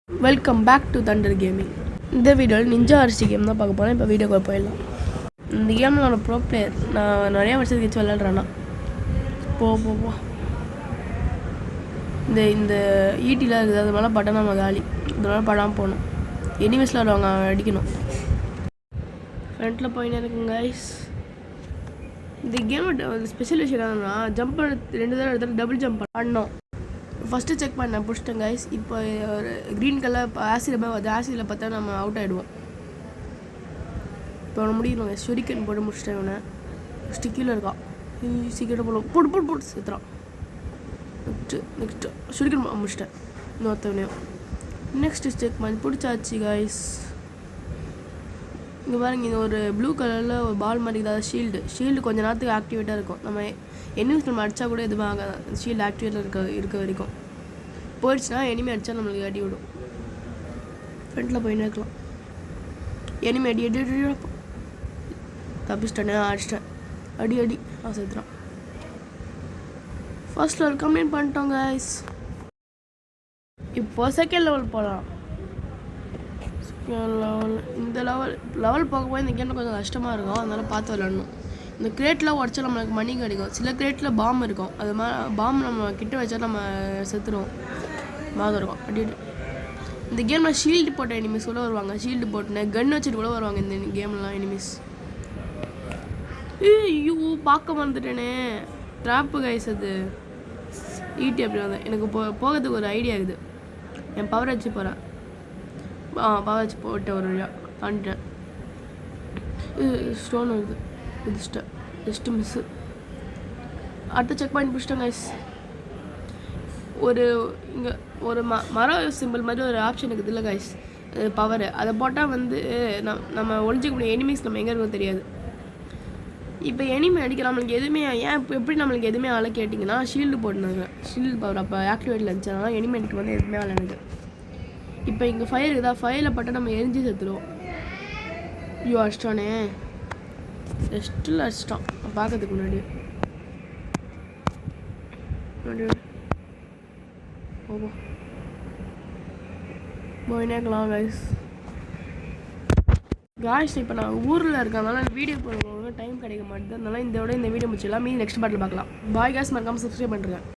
Welcome back to thunder gaming. இந்த வீடியோவில் ninja RC game தான் பார்க்க போகிறேன். இப்போ வீடியோக்குள்ள போயிடலாம். இந்த கேமில் நான் ப்ரோ பிளேயர். நான் நிறையா வருஷத்துக்கு வச்சு விளாட்றேன்னா போ இந்த ஈட்டியில் இருக்குது. அது மேலே பட்டன் நம்ம காலி. இதனால படாமல் போகணும். எனிமீஸில் வருவாங்க, அடிக்கணும். ஃப்ரண்ட்டில் போயினே இருக்குங்க கைஸ். இந்த கேமோட ஸ்பெஷல் விஷயம் என்னன்னா ஜம்ப் 2 தடவை எடுத்தாலும் டபுள் ஜம்ப் பண்ணோம். ஃபஸ்ட்டு செக் பண்ணேன், பிடிச்சிட்டேன் கைஸ். இப்போ ஒரு க்ரீன் கலர் இப்போ ஆசிடில் போய் அது ஆசிடில் பார்த்தா நம்ம அவுட் ஆகிடுவோம். இப்போ அவனை முடியணும் கைஸ். ஷுரிக்கன் போட்டு முடிச்சிட்டேன். இவனை ஃபஸ்ட்டு கீழே இருக்கான். சீக்கிரம் போட்டு சேர்த்துறான். நெக்ஸ்ட்டு ஷுரிக்கன் முடிச்சிட்டேன். இன்னொருத்தவனையும் நெக்ஸ்ட்டு செக் பண்ணி பிடிச்சாச்சு கைஸ். இங்கே பாருங்க, இங்கே ஒரு ப்ளூ கலரில் ஒரு பால் மாதிரி இருக்குது. ஷீல்டு கொஞ்சம் நேரத்துக்கு ஆக்டிவேட்டாக இருக்கும். நம்ம எனிமீஸ் நம்ம அடித்தா கூட எதுவும் ஆகாது. ஷீல்டு ஆக்டிவேட்டில் இருக்க வரைக்கும். போயிடுச்சுன்னா எனிமி அடித்தா நம்மளுக்கு அடி விடும். ஃப்ரண்ட்டில் போய் நிற்கலாம். எனிமி அடி தப்பிச்சிட்டேனே, அடிச்சிட்டேன். அடி சேர்த்துறான். ஃபர்ஸ்ட் லெவல் கம்ப்ளீட் பண்ணிட்டோம் கைஸ். இப்போ செகண்ட் லெவல் போகலாம். இந்த லெவல் போகும்போது இந்த கேமில் கொஞ்சம் கஷ்டமாக இருக்கும். அதனால் பார்த்து விளாடணும். இந்த கிரேட்டில் உடச்சா நம்மளுக்கு மணி கிடைக்கும். சில கிரேட்டில் பாம் இருக்கும். அது மாதிரி பாம் நம்ம கிட்ட வச்சா நம்ம செத்துருவோம். மாதம் இருக்கும் அடி. இந்த கேமில் ஷீல்டு போட்ட எனிமீஸ் கூட வருவாங்க. ஷீல்டு போட்டுன்னு கன் வச்சுட்டு கூட வருவாங்க இந்த கேம்லாம் எனிமீஸ். ஐயோ, பார்க்க வந்துட்டேனே. Drop guys. அது ஈட்டி அப்படி வந்தேன். எனக்கு போகிறதுக்கு ஒரு ஐடியா இருக்குது. என் பவர் வச்சு போகிறேன். பவர் வச்சு போட்ட ஒரு வழியாக தாண்டிட்டேன். ஸ்டோன் வருது. குதிச்சிட்டேன். Just miss. அடுத்த செக் பாயிண்ட் பிடிச்சிட்டேன் கைஸ். இங்கே ஒரு மரம் சிம்பிள் மாதிரி ஒரு ஆப்ஷன் இருக்குது இல்லை கைஸ், பவர். அதை போட்டால் வந்து நம்ம ஒழிஞ்சிக்க முடியும். எனிமீஸ் நம்ம எங்கே இருக்கோம் தெரியாது. இப்போ எனிமி அடிக்க நம்மளுக்கு எதுவுமே எப்படி நம்மளுக்கு எதுவுமே ஆள கேட்டிங்கன்னா ஷீல்டு போட்டுனாங்க. ஷீல்டு பவர் அப்போ ஆக்டிவேட்டில் இருந்துச்சுன்னா எனிமி அடிக்க வந்து எதுவுமே ஆள் எனக்கு. இப்போ இங்கே ஃபயர் இருக்குதா, ஃபயரில் பட்டால் நம்ம எரிஞ்சு செத்துருவோம். ஐயோ, அடிச்சிட்டானே. ஜஸ்ட்டில் அடிச்சிட்டான் பார்க்கறதுக்கு முன்னாடி. போயினேக்கலாம் கைஸ். இப்போ நான் ஊரில் இருக்கனால வீடியோ போடுறவங்க டைம் கிடைக்க மாட்டேது. அதனால இந்த வீடியோ முடிச்சிடலாம். மீதி நெக்ஸ்ட் பாட்டில் பார்க்கலாம். Bye guys. மறக்காமல் சப்ஸ்கிரைப் பண்ணுறேன்.